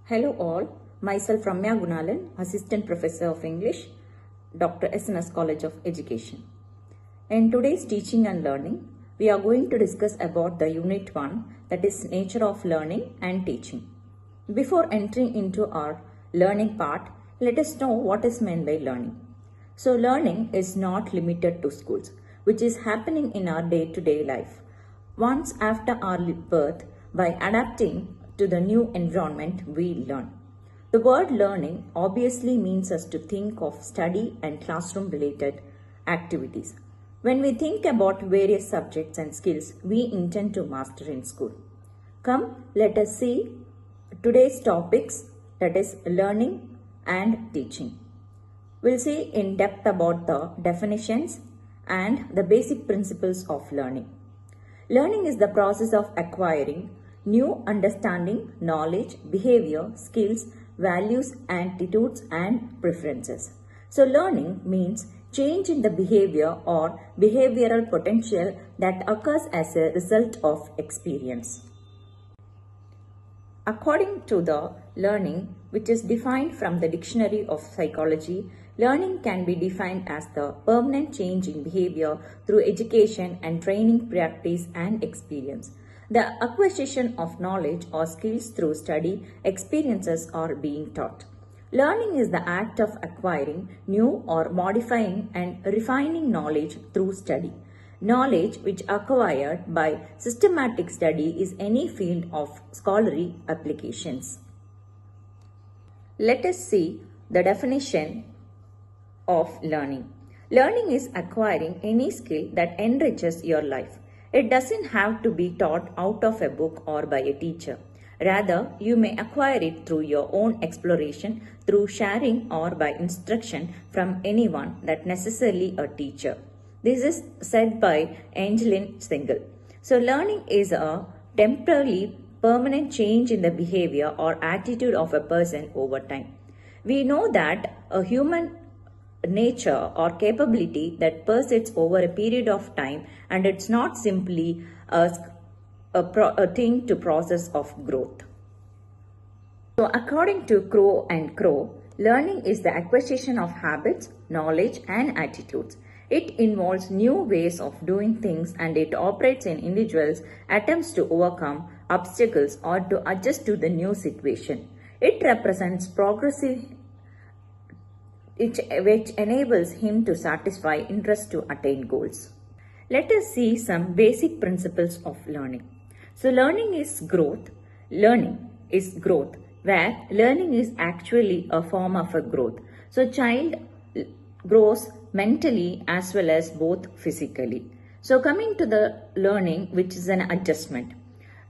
Hello all, myself Ramya Gunalan, Assistant Professor of English, Dr. S.N.S. College of Education. In today's teaching and learning, we are going to discuss about the Unit 1, that is Nature of Learning and Teaching. Before entering into our learning part, let us know what is meant by learning. So learning is not limited to schools, which is happening in our day-to-day life. Once after our birth, by adapting to the new environment, we learn. The word learning obviously means us to think of study and classroom related activities. When we think about various subjects and skills we intend to master in school. Come, let us see today's topics, that is learning and teaching. We'll see in depth about the definitions and the basic principles of learning. Learning is the process of acquiring new understanding, knowledge, behavior, skills, values, attitudes, and preferences. So learning means change in the behavior or behavioral potential that occurs as a result of experience. According to the learning, which is defined from the Dictionary of Psychology, learning can be defined as the permanent change in behavior through education and training, practice, and experience. The acquisition of knowledge or skills through study, experiences, or being taught. Learning is the act of acquiring new or modifying and refining knowledge through study. Knowledge which acquired by systematic study is any field of scholarly applications. Let us see the definition of learning. Learning is acquiring any skill that enriches your life. It doesn't have to be taught out of a book or by a teacher. Rather, you may acquire it through your own exploration, through sharing or by instruction from anyone, not necessarily a teacher. This is said by Angeline Single. So learning is a temporary, permanent change in the behavior or attitude of a person over time. We know that a human nature or capability that persists over a period of time, and it's not simply a thing to process of growth. So according to Crow and Crow, learning is the acquisition of habits, knowledge, and attitudes. It involves new ways of doing things, and it operates in individuals' attempts to overcome obstacles or to adjust to the new situation. It represents progressive which enables him to satisfy interest to attain goals. Let us see some basic principles of learning. So learning is growth. Learning is growth, where learning is actually a form of a growth. So child grows mentally as well as both physically. So coming to the learning, which is an adjustment.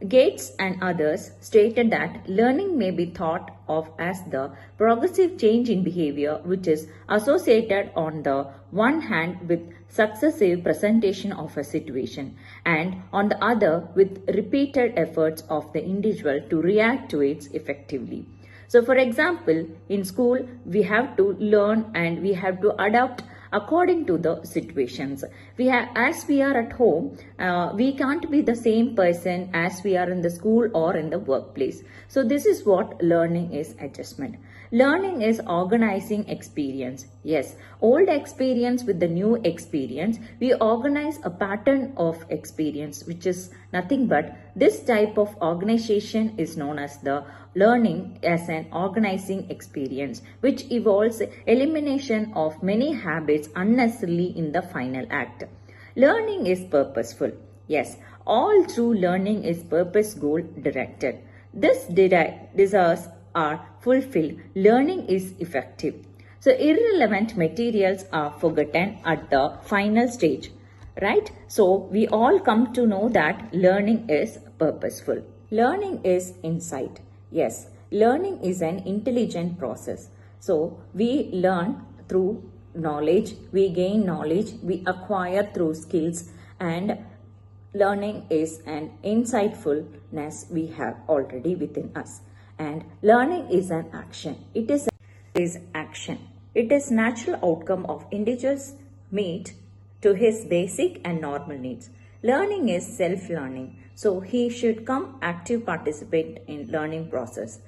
Gates and others stated that learning may be thought of as the progressive change in behavior which is associated on the one hand with successive presentation of a situation and on the other with repeated efforts of the individual to react to it effectively. So for example, in school we have to learn and we have to adapt according to the situations. As we are at home, we can't be the same person as we are in the school or in the workplace. So this is what learning is, adjustment. Learning is organizing experience. Yes, old experience with the new experience, we organize a pattern of experience, which is nothing but this type of organization is known as the learning as an organizing experience, which involves elimination of many habits unnecessarily in the final act. Learning is purposeful. Yes, all true learning is purpose goal directed. This desires are fulfilled. Learning is effective. So irrelevant materials are forgotten at the final stage. Right? So we all come to know that learning is purposeful. Learning is insight. Yes, learning is an intelligent process. So we learn through knowledge, we gain knowledge, we acquire through skills, and learning is an insightfulness we have already within us. And learning is an action. It is action. It is natural outcome of individuals meet to his basic and normal needs. Learning is self-learning. So he should come active participant in learning process.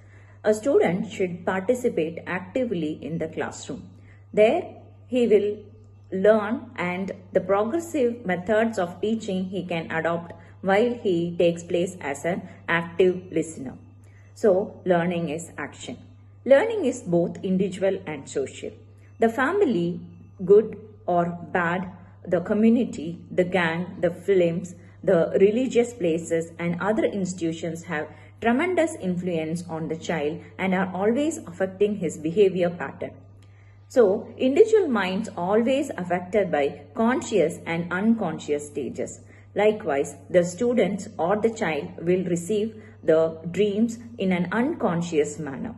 a student should participate actively in the classroom. There he will learn, and the progressive methods of teaching he can adopt while he takes place as an active listener. So, learning is action. Learning is both individual and social. The family, good or bad, the community, the gang, the films, the religious places and other institutions have tremendous influence on the child and are always affecting his behavior pattern. So, individual minds always affected by conscious and unconscious stages. Likewise, the student or the child will receive the dreams in an unconscious manner.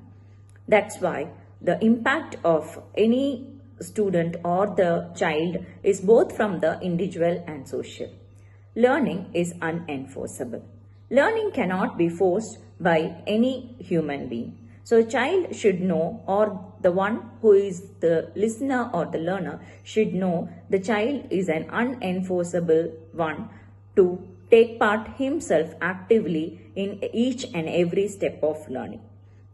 That's why the impact of any student or the child is both from the individual and social. Learning is unenforceable. Learning cannot be forced by any human being. So a child should know, or the one who is the listener or the learner should know, the child is an unenforceable one to take part himself actively in each and every step of learning.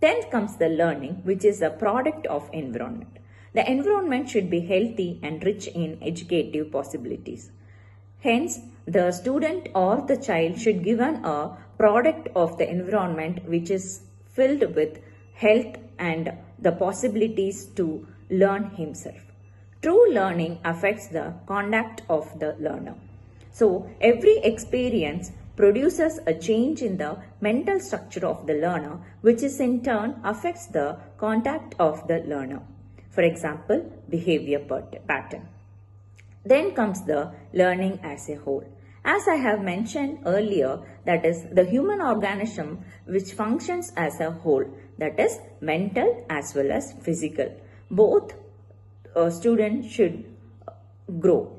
Then comes the learning, which is a product of environment. The environment should be healthy and rich in educative possibilities. Hence, the student or the child should given a product of the environment which is filled with health and the possibilities to learn himself. True learning affects the conduct of the learner. So, every experience produces a change in the mental structure of the learner, which is in turn affects the conduct of the learner. For example, behavior pattern. Then comes the learning as a whole. As I have mentioned earlier, that is the human organism which functions as a whole, that is mental as well as physical. Both students should grow.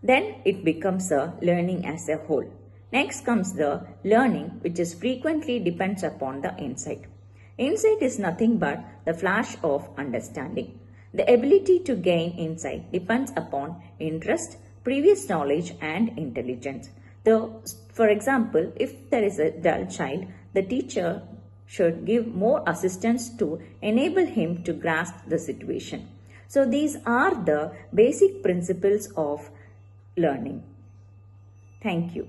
Then it becomes a learning as a whole. Next comes the learning, which is frequently depends upon the insight. Insight is nothing but the flash of understanding. The ability to gain insight depends upon interest, previous knowledge and intelligence. For example, if there is a dull child, the teacher should give more assistance to enable him to grasp the situation. So these are the basic principles of learning. Thank you.